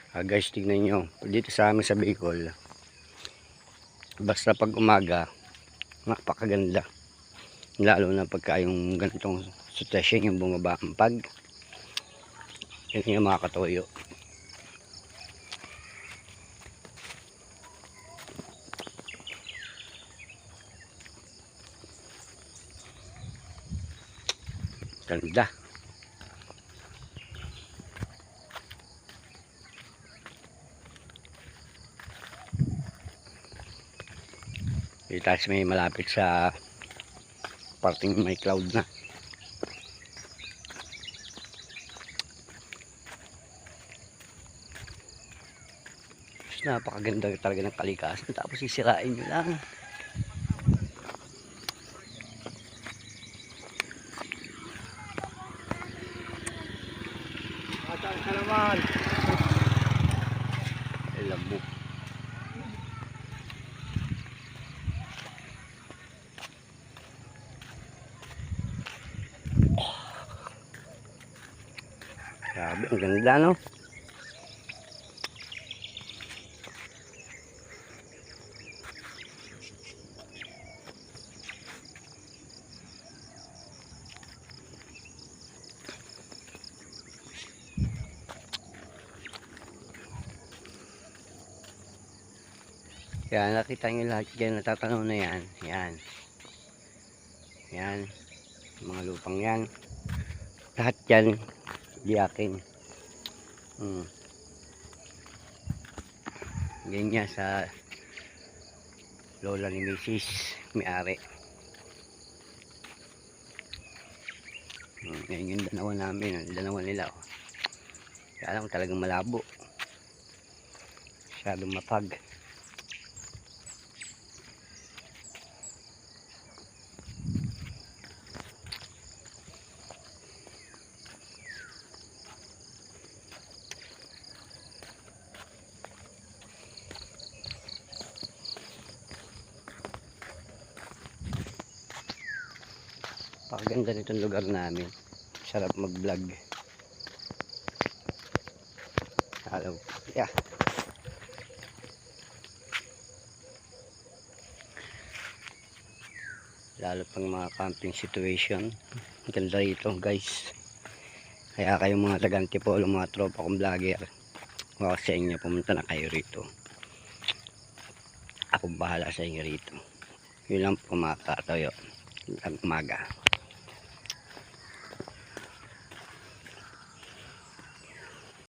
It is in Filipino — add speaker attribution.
Speaker 1: Guys, tignan nyo. Dito sa amin sa Bicol, basta pag umaga, napakaganda. Lalo na pagka yung ganitong sitwasyon, yung bumaba ang pag. Yun yung mga katuyo. Ganda. Tapos may malapit sa parting may cloud na. Napakaganda talaga ng kalikasan, tapos sisirain nyo lang.
Speaker 2: Atal ka naman.
Speaker 1: Alam mo. Grabe, ang ganda, no? Yan, nakita nyo lahat dyan, natatanaw na yan. Yan. Yan. Mga lupang yan. Lahat yan, di akin. Ganyan sa lola ni Mrs. May-ari. Yan yung danawa namin, ang danawa nila. Kaya lang talagang malabo. Masyadong mapag. Pakaganda nitong lugar namin. Sarap mag-vlog. Hello. Yeah. Lalo pang mga camping situation. Ganda rito, guys. Kaya kayong mga taga-Antipolo, mga tropa kong vlogger, ako sa inyo, pumunta na kayo rito. Ako bahala sa inyo rito. Yun lang po mga katoyo. Umaga.